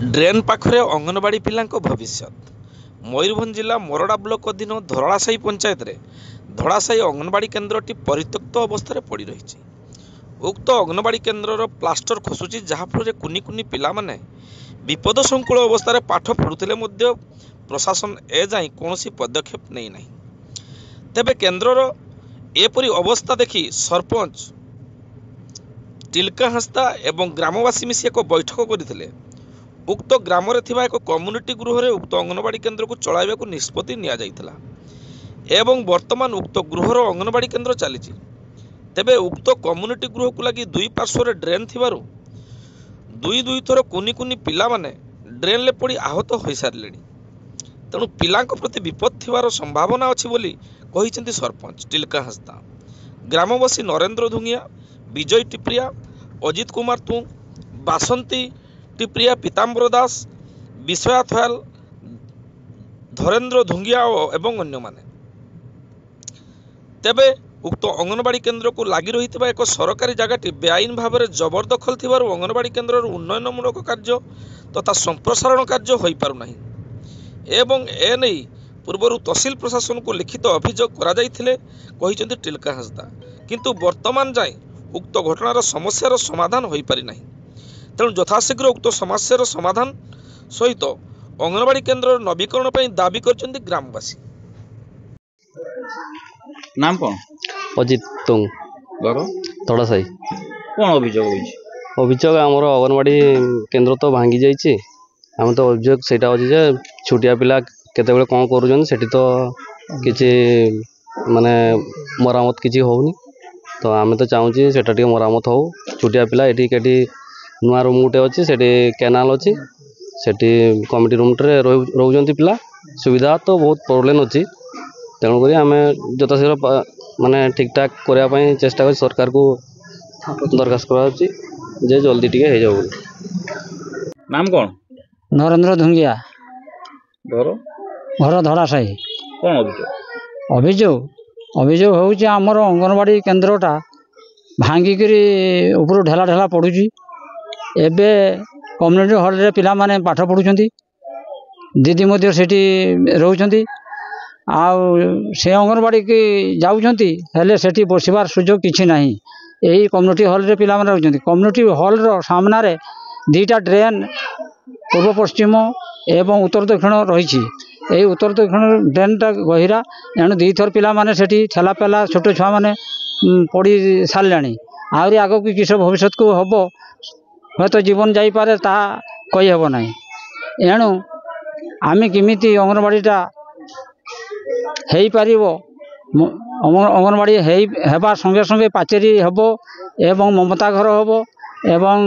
Drain ପାଖରେ ଅଙ୍ଗନବାଡ଼ି ପିଲାଙ୍କ ଭବିଷ୍ୟତ। ମୟୂରଭଞ୍ଜ ଜିଲ୍ଲା ମୋରଡ଼ା ବ୍ଲକ ଅଧୀନ ଧରଳାସାହି ପଞ୍ଚାୟତରେ ଧଳାସାହି ଅଙ୍ଗନବାଡ଼ି କେନ୍ଦ୍ରଟି ପରିତ୍ୟକ୍ତ ଅବସ୍ଥାରେ ପଡ଼ି ରହିଛି। ଉକ୍ତ ଅଙ୍ଗନବାଡ଼ି କେନ୍ଦ୍ରର ପ୍ଲାଷ୍ଟର ଖସୁଛି, ଯାହାଫଳରେ କୁନି କୁନି ପିଲାମାନେ ବିପଦସଙ୍କୁଳ ଅବସ୍ଥାରେ ପାଠ ପଢ଼ୁଥିଲେ ମଧ୍ୟ ପ୍ରଶାସନ ଏଯାଏଁ କୌଣସି ପଦକ୍ଷେପ ନେଇନାହିଁ। ତେବେ କେନ୍ଦ୍ରର ଏପରି ଅବସ୍ଥା ଦେଖି ସରପଞ୍ଚ ଟିଲକା ହାଁସଦା ଏବଂ ଗ୍ରାମବାସୀ ମିଶି ଏକ ବୈଠକ କରିଥିଲେ। ଉକ୍ତ ଗ୍ରାମରେ ଥିବା ଏକ କମ୍ୟୁନିଟି ଗୃହରେ ଉକ୍ତ ଅଙ୍ଗନବାଡ଼ି କେନ୍ଦ୍ରକୁ ଚଳାଇବାକୁ ନିଷ୍ପତ୍ତି ନିଆଯାଇଥିଲା ଏବଂ ବର୍ତ୍ତମାନ ଉକ୍ତ ଗୃହର ଅଙ୍ଗନବାଡ଼ି କେନ୍ଦ୍ର ଚାଲିଛି। ତେବେ ଉକ୍ତ କମ୍ୟୁନିଟି ଗୃହକୁ ଲାଗି ଦୁଇ ପାର୍ଶ୍ୱରେ ଡ୍ରେନ୍ ଥିବାରୁ ଦୁଇ ଥର କୁନି କୁନି ପିଲାମାନେ ଡ୍ରେନ୍ରେ ପଡ଼ି ଆହତ ହୋଇସାରିଲେଣି। ତେଣୁ ପିଲାଙ୍କ ପ୍ରତି ବିପଦ ଥିବାର ସମ୍ଭାବନା ଅଛି ବୋଲି କହିଛନ୍ତି ସରପଞ୍ଚ ଟିଲକା ହାଁସଦା। ଗ୍ରାମବାସୀ ନରେନ୍ଦ୍ର ଧୁଙ୍ଗିଆ, ବିଜୟ ଟିପ୍ରିଆ, ଅଜିତ କୁମାର ତୁଙ୍ଗ, ବାସନ୍ତୀ ଟିପ୍ରିଆ, ପୀତାମ୍ବର ଦାସ, ବିଷୟା ଥୟାଲ, ଧରେନ୍ଦ୍ର ଧୁଙ୍ଗିଆ ଏବଂ ଅନ୍ୟମାନେ। ତେବେ ଉକ୍ତ ଅଙ୍ଗନବାଡ଼ି କେନ୍ଦ୍ରକୁ ଲାଗି ରହିଥିବା ଏକ ସରକାରୀ ଜାଗାଟି ବେଆଇନ ଭାବରେ ଜବରଦଖଲ ଥିବାରୁ ଅଙ୍ଗନବାଡ଼ି କେନ୍ଦ୍ରର ଉନ୍ନୟନମୂଳକ କାର୍ଯ୍ୟ ତଥା ସମ୍ପ୍ରସାରଣ କାର୍ଯ୍ୟ ହୋଇପାରୁନାହିଁ ଏବଂ ଏନେଇ ପୂର୍ବରୁ ତହସିଲ ପ୍ରଶାସନକୁ ଲିଖିତ ଅଭିଯୋଗ କରାଯାଇଥିଲେ କହିଛନ୍ତି ଟିଲକା ହାଁସଦା। କିନ୍ତୁ ବର୍ତ୍ତମାନ ଯାଏଁ ଉକ୍ତ ଘଟଣାର ସମସ୍ୟାର ସମାଧାନ ହୋଇପାରିନାହିଁ। ତେଣୁ ଯଥାଶୀଘ୍ର ଉକ୍ତ ସମସ୍ୟାର ସମାଧାନ ସହିତ ଅଙ୍ଗନବାଡ଼ି କେନ୍ଦ୍ରର ନବୀକରଣ ପାଇଁ ଦାବି କରିଛନ୍ତି ଗ୍ରାମବାସୀ। नाम कौन? अजित तुंग, घर धड़ासाही। कौन अभियोग होइछि? अभियोग आमर अंगनवाड़ी केन्द्र तो भांगी जाइए। आम तो अभियोग से छोटिया पिला केतेबेले कौन करूछन सेठी तो किसी माने मरामत किसी होनी, तो आम तो चाहूँ सेटा टे मरामत हो। छोटिया पिला एटी केटी नुआ रूम गुटे अच्छी से केनाल अच्छी से कमिटी रूम रोचंती पिला सुविधा तो बहुत प्रोब्लेम अच्छी। तेणुक आम यथाशीघ्र माने ठीक ठाक करने चेष्टा कर सरकार को दरखास्त कर जल्दी टे हो जाओ। नाम कौन? नरेन्द्र धुंगिया, घर घर धड़ासाही। कौन अभियोग? अभियोग हूँ आमर अंगनवाड़ी केन्द्रटा भांगिकी ऊपर ढेला ढेला पड़ुची। एबे कम्युनिटी हॉल रे पिला माने पाठ पढ़ुछंती, दीदी मध्य सेठी रहउछंती। आउ से अंगनवाड़ी की जाउछंती हेले सेठी बसिबार सुजोग किछि नाही। एही कम्युनिटी हॉल रे पिला माने रहउछंती। कम्युनिटी हॉल रो सामना रे दीटा ड्रेन पूर्व पश्चिम एवं उत्तर दक्षिण रही। यही उत्तर दक्षिण ड्रेनटा गहिरा, एणु दी थर पिला माने सेठी ठेला पेला छोट छुआ माने पड़ी सारे। आहरी आग की किस भविष्य को हम हूँ तो जीवन जापे ता कही हेब ना। एणु आम किमिति अंगनवाड़ीटा हो पार अंगनवाड़ी हेबा संगे संगे पाचेरी हेब एवं ममता घर हेब एवं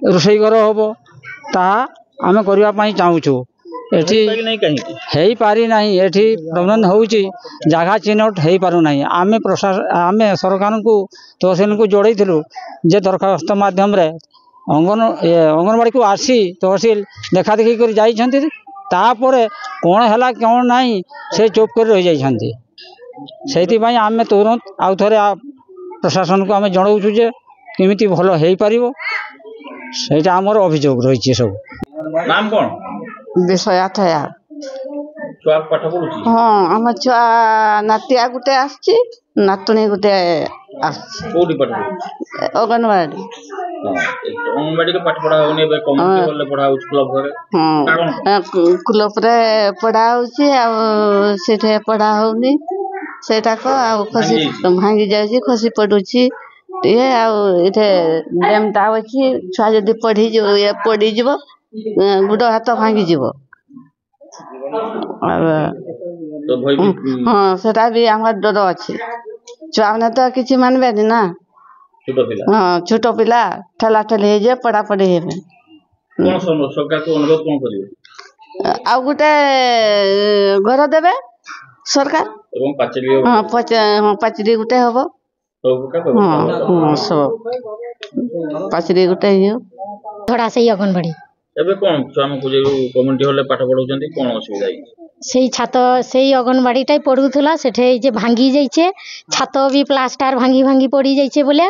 रोषई घर हेब ता आम करने चाहूँ। एठी हो पारि नहीं, एठी प्रॉब्लम होउची जगह चिन्हट हो पारु नहीं। आम प्रशासन सरकार को तहसील को जोड़ेलु जे दरखास्त माध्यम रे अंगनवाड़ी को आसी तहसील देखा देखी कर जाइछंती। तापरे कौन है कौन नहीं से चुप कर रही जाइछंती। सेइथिपाई आम तुरंत आउ थरे प्रशासन को आम जनाऊँ जे केमिति भल हो पारिबो। सेटा आमर अभियोग रही सब। नाम कौन? विषया थया। छुआ पाठ पढुछि? हाँ, आम छुआ नातिया गुटे आसछि, नातुणी गुटे आसछि। कोडी पाठ? अंगनवाड़ी। अंगनवाड़ी के पाठ पढ़ा होनी बे कम्युनिटी हॉल पढ़ा होछ क्लब घरे। हां, क्लब रे पढ़ा होछि आ सेठे पढ़ा होनी। सेटा को आ खसी भांगी जाउछि, खसी पडुछि। ये आ इथे डेमटा अछि, छुआ जदी पढ़ी जो ये पड़ी जीवो गुड हाथ भांगी जीवो। तो भई हाँ, सेटा भी हमर डर अछि। छुआ ने तो किछि मानबे ना। छोटो पिला? हाँ, छोटो पिला ठेला ठेली हे जे पड़ा पड़ी हेबे। कोन सरकार को अनुरोध कोन करिवे? आ गुटे घर देबे सरकार एवं पाचेरी। हाँ, पाचेरी गुटे हबो। तो का करबो? हाँ, सब पाचेरी गुटे हियो। थोड़ा सही अंगनवाड़ी एबे कोन छुआ को जे कम्युनिटी हॉल पाठ पढौचंती कोन असुविधा है? সেই সেই অঙ্গনবাড়িটাই পড়ুଥିଲା সেঠে এই যে ভাঙ্গি যাইছে ছাত বি প্লাস্টার ভাঙ্গি ভাঙ্গি পড়ি যাইছে বলে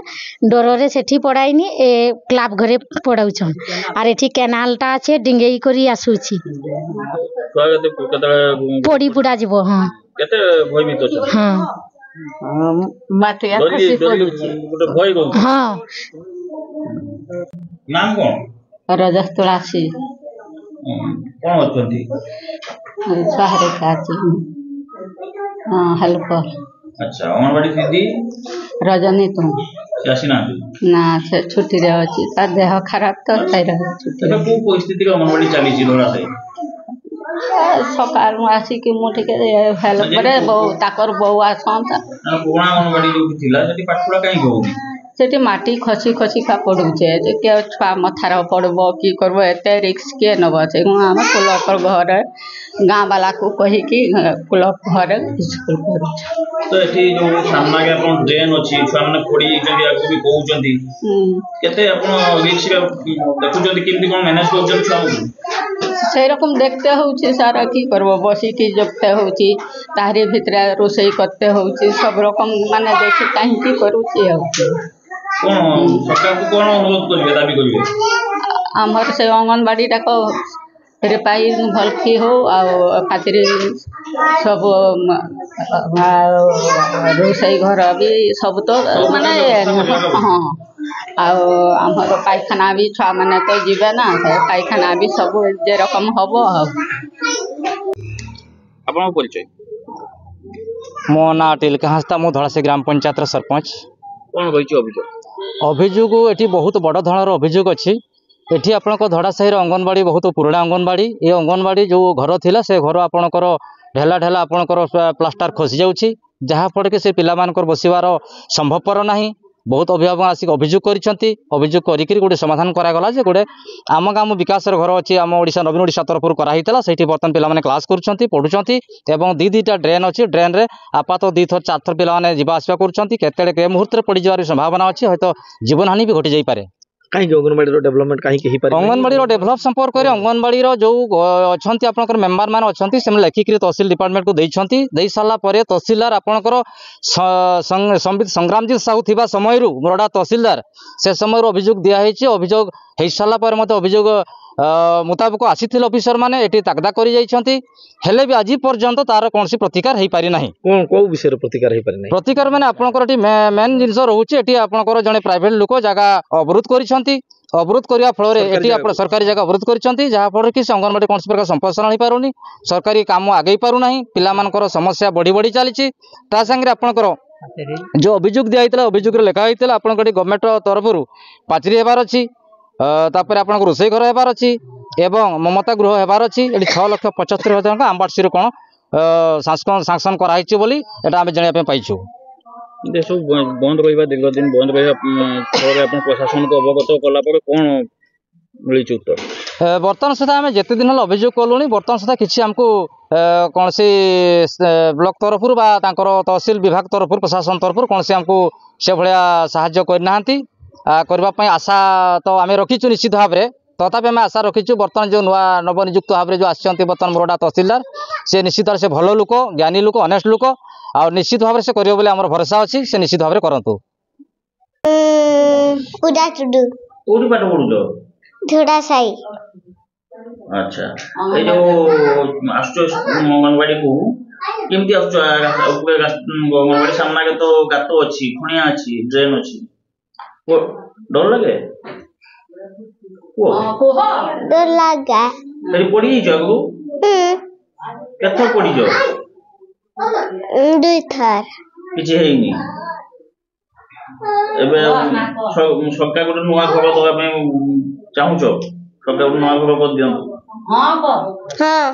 ডରରେ সেଠି পড়াইনি এ ক্লাব ঘরে পড়াউছন আর এଠି কেনালটা আছে ডিঙ্গেই করি আসুছি ଛୁଆ କେତେବେଳେ ପଡ଼ି ପୁଡ଼ା ଯିବ ହଁ କେତେ ଭୟଭୀତ ଅଛନ୍ତି? ହଁ ମାଟିଆ ଡରି ଖସି ଡରି ପଡୁଛି ଗୋଟେ ଭୟ ରହୁଛି। ହଁ ନାମ କଣ? ରଜତ ତୁଳାସୀ କଣ ଅଛନ୍ତି? ବାହାରେ ଅଛି ହେଲ୍ପର ଆଚ୍ଛା ଅଙ୍ଗନବାଡି ଦିଦି ରଜନୀ ତୁମ ସେ ଆସିନାହାନ୍ତି? ନା ସେ ଛୁଟିରେ ଅଛି ତା ଦେହ ଖରାପ ତ ତାର ଛୁଟି ଏବେ କୋଉ ପରିସ୍ଥିତିରେ ଅଙ୍ଗନବାଡି ଚାଲିଛି ଧରାଶାୟୀ? ସକାଳୁ ଆସିକି ମୁଁ ଟିକେ ହେଲ୍ପରେ ତାଙ୍କର ବୋଉ ଆସନ୍ତା ପୁରୁଣା ଅଙ୍ଗନବାଡି ଯୋଉଠି ଥିଲା ସେଠି ପାଠପଢା କାହିଁକି ହଉନି? ସେଠି ମାଟି ଖସି ଖସିକା ପଡୁଛେ ଯେ କିଏ ଛୁଆ ମଥାର ପଡବ କି କରବ ଏତେ ରିକ୍ସ କିଏ ନବ ସେ ଆମେ କ୍ଲବ ଘରେ ଗାଁ ବାଲାକୁ କହିକି କ୍ଲବ ଘରେ ସ୍କୁଲ କରୁଛୁ। ତ ଏଠି ଯୋଉ ସାମ୍ନାରେ ଆପଣ ଡ୍ରେନ୍ ଅଛି ଛୁଆମାନେ ପଡି ଯାଇଛନ୍ତି ଆଗକୁ ବି କହୁଛନ୍ତି କେତେ ଆପଣ ରିକ୍ସ ଦେଖୁଛନ୍ତି କେମିତି କଣ ମ୍ୟାନେଜ କରୁଛନ୍ତି ଛୁଆଙ୍କୁ? সেরকম দেখতে হচ্ছে সারা কি করব বসিকি জপতে হচ্ছে তাহারি ভিতরে রোষেই করতে হচ্ছে সব রকম মানে দেখি কাহিঁকি করুছি କଣ ସରକାରଙ୍କୁ କଣ ଅନୁରୋଧ କରିବେ ଦାବି କରିବେ? আমার সে অঙ্গনবাড়িটাকে রিপাইজ ভলকি হো আতিরে সব রোষেই ঘর বি সব তো মানে হ্যাঁ আমার পায়খানা বি ছুয়া মানে তো যাবে না পায়খানা বি সব যেরকম হব ଆପଣଙ୍କ ପରିଚୟ ମୋ ନାଁ ଟିଲକା ହାଁସଦା ମୁଁ ଧଳାସାହି ଗ୍ରାମ ପଞ୍ଚାୟତର ସରପଞ୍ଚ। କଣ ରହିଛି ଅଭିଯୋଗ? ଅଭିଯୋଗ ଏଠି ବହୁତ ବଡ଼ ଧରଣର ଅଭିଯୋଗ ଅଛି। ଏଠି ଆପଣଙ୍କ ଧଡ଼ାସାହିର ଅଙ୍ଗନବାଡ଼ି ବହୁତ ପୁରୁଣା ଅଙ୍ଗନବାଡ଼ି। ଏ ଅଙ୍ଗନବାଡ଼ି ଯେଉଁ ଘର ଥିଲା ସେ ଘର ଆପଣଙ୍କର ଢେଲା ଢେଲା ଆପଣଙ୍କର ପ୍ଲାଷ୍ଟାର ଖସି ଯାଉଛି ଯାହାଫଳରେ କି ସେ ପିଲାମାନଙ୍କର ବସିବାର ସମ୍ଭବପର ନାହିଁ। ବହୁତ ଅଭିଭାବକ ଆସିକି ଅଭିଯୋଗ କରିଛନ୍ତି। ଅଭିଯୋଗ କରିକି ଗୋଟେ ସମାଧାନ କରାଗଲା ଯେ ଗୋଟେ ଆମ ଗାମ ବିକାଶର ଘର ଅଛି ଆମ ଓଡ଼ିଶା ନବୀନ ଓଡ଼ିଶା ତରଫରୁ କରାହୋଇଥିଲା। ସେଇଠି ବର୍ତ୍ତମାନ ପିଲାମାନେ କ୍ଲାସ୍ କରୁଛନ୍ତି ପଢ଼ୁଛନ୍ତି ଏବଂ ଦୁଇଟା ଡ୍ରେନ୍ ଅଛି। ଡ୍ରେନ୍ରେ ଆପାତତଃ 2 ଥର 4 ଥର ପିଲାମାନେ ଯିବା ଆସିବା କରୁଛନ୍ତି। କେତେବେଳେ କେ ମୁହୂର୍ତ୍ତରେ ପଡ଼ିଯିବାର ସମ୍ଭାବନା ଅଛି ହয়তো ଜୀବନହାନି ବି ଘଟିଯାଇପାରେ। କାହିଁକି ଅଙ୍ଗନବାଡ଼ିର ଡେଭଲପମେଣ୍ଟ କାହିଁକି ହେଇପାରେ? ଅଙ୍ଗନବାଡ଼ିର ଡେଭଲପ ସମ୍ପର୍କରେ ଅଙ୍ଗନବାଡ଼ିର ଯେଉଁ ଅଛନ୍ତି ଆପଣଙ୍କର ମେମ୍ବରମାନେ ଅଛନ୍ତି ସେମାନେ ଲେଖିକିରି ତହସିଲ ଡିପାର୍ଟମେଣ୍ଟକୁ ଦେଇଛନ୍ତି। ଦେଇ ସାରିଲା ପରେ ତହସିଲଦାର ଆପଣଙ୍କର ସଂଗ୍ରାମଜିତ ସାହୁ ଥିବା ସମୟରୁ ମୋରଡ଼ା ତହସିଲଦାର ସେ ସମୟରୁ ଅଭିଯୋଗ ଦିଆହେଇଛି। ଅଭିଯୋଗ ହେଇସାରିଲା ପରେ ମଧ୍ୟ ଅଭିଯୋଗ ମୁତାବକ ଆସିଥିଲେ ଅଫିସରମାନେ ଏଠି ତାଗଦା କରିଯାଇଛନ୍ତି। ହେଲେ ବି ଆଜି ପର୍ଯ୍ୟନ୍ତ ତାର କୌଣସି ପ୍ରତିକାର ହେଇପାରି ନାହିଁ। କୋଉ ବିଷୟରେ ପ୍ରତିକାର ହେଇପାରି ନାହିଁ? ପ୍ରତିକାର ମାନେ ଆପଣଙ୍କର ଏଠି ମେନ୍ ଜିନିଷ ରହୁଛି ଏଠି ଆପଣଙ୍କର ଜଣେ ପ୍ରାଇଭେଟ ଲୋକ ଜାଗା ଅବରୋଧ କରିଛନ୍ତି। ଅବରୋଧ କରିବା ଫଳରେ ଏଠି ଆପଣ ସରକାରୀ ଜାଗା ଅବରୋଧ କରିଛନ୍ତି ଯାହାଫଳରେ କି ସେ ଅଙ୍ଗନବାଡ଼ି କୌଣସି ପ୍ରକାର ସମ୍ପ୍ରସାରଣ ହେଇପାରୁନି। ସରକାରୀ କାମ ଆଗେଇ ପାରୁନାହିଁ। ପିଲାମାନଙ୍କର ସମସ୍ୟା ବଢ଼ି ବଢ଼ି ଚାଲିଛି। ତା ସାଙ୍ଗରେ ଆପଣଙ୍କର ଯେଉଁ ଅଭିଯୋଗ ଦିଆହେଇଥିଲା ଅଭିଯୋଗରେ ଲେଖା ହେଇଥିଲା ଆପଣଙ୍କ ଏଠି ଗଭର୍ଣ୍ଣମେଣ୍ଟ ତରଫରୁ ପାଚେରୀ ହେବାର ଅଛି ତାପରେ ଆପଣଙ୍କ ରୋଷେଇ ଘର ହେବାର ଅଛି ଏବଂ ମମତା ଗୃହ ହେବାର ଅଛି। ଏଠି 6,75,000 ଟଙ୍କା ଆମ୍ବାସିରୁ କ'ଣ ସାଂକ୍ସନ କରାହେଇଛି ବୋଲି ଏଇଟା ଆମେ ଜାଣିବା ପାଇଁ ପାଇଛୁ। ସବୁ ବନ୍ଦ ରହିବା ଦୀର୍ଘ ଦିନ ବନ୍ଦ ରହିବା ଫଳରେ ଆପଣ ପ୍ରଶାସନକୁ ଅବଗତ କଲା ପରେ କ'ଣ ମିଳିଛି ଉତ୍ତର? ବର୍ତ୍ତମାନ ସୁଦ୍ଧା ଆମେ ଯେତେ ଦିନ ହେଲା ଅଭିଯୋଗ କଲୁଣି ବର୍ତ୍ତମାନ ସୁଦ୍ଧା କିଛି ଆମକୁ କୌଣସି ବ୍ଲକ ତରଫରୁ ବା ତାଙ୍କର ତହସିଲ ବିଭାଗ ତରଫରୁ ପ୍ରଶାସନ ତରଫରୁ କୌଣସି ଆମକୁ ସେଭଳିଆ ସାହାଯ୍ୟ କରିନାହାନ୍ତି। କରିବା ପାଇଁ ଆଶା ତ ଆମେ ରଖିଛୁ ନିଶ୍ଚିତ ଭାବରେ। ତଥାପି ଆମେ ଆଶା ରଖିଛୁ ବର୍ତ୍ତମାନ ଯେଉଁ ନୂଆ ନବନିଯୁକ୍ତ ଭାବରେ ଯେଉଁ ଆସିଛନ୍ତି ବର୍ତ୍ତମାନ ମୋରଡ଼ା ତହସିଲଦାର ସେ ନିଶ୍ଚିତ ଭାବରେ ସେ ଭଲ ଲୋକ ଜ୍ଞାନୀ ଲୋକ ଅନେଷ୍ଟ ଲୋକ ଆଉ ନିଶ୍ଚିତ ଭାବରେ ସେ କରିବ ବୋଲି ଆମର ଭରସା ଅଛି। ସେ ନିଶ୍ଚିତ ଭାବରେ କରନ୍ତୁ। କୋଉଠି ପାଠ ପଢୁଛ? ଧଡ଼ାସାହି ଆଚ୍ଛା ଏଇ ଯୋଉ ଆସୁଛ ଅଙ୍ଗନବାଡିକୁ କେମିତି ଆସୁଛ? ଅଙ୍ଗନବାଡି ସାମ୍ନାରେ ତ ଗାତ ଅଛି ଖଣିଆ ଅଛି ଡ୍ରେନ୍ ଅଛି ଡର ଲାଗେ? ଡର ଲାଗା ସେଠି ପଡିଯାଇଛ ଆଗରୁ? କେତେ ଥର ପଡିଛ? 2 ଥର। କିଛି ହେଇନି? ଏବେ ସରକାର ଗୋଟେ ନୂଆ ଘର ଦେବା ପାଇଁ ଚାହୁଁଛ? ସରକାର ଗୋଟେ ନୂଆ ଘର କରିଦିଅନ୍ତୁ। ହଁ।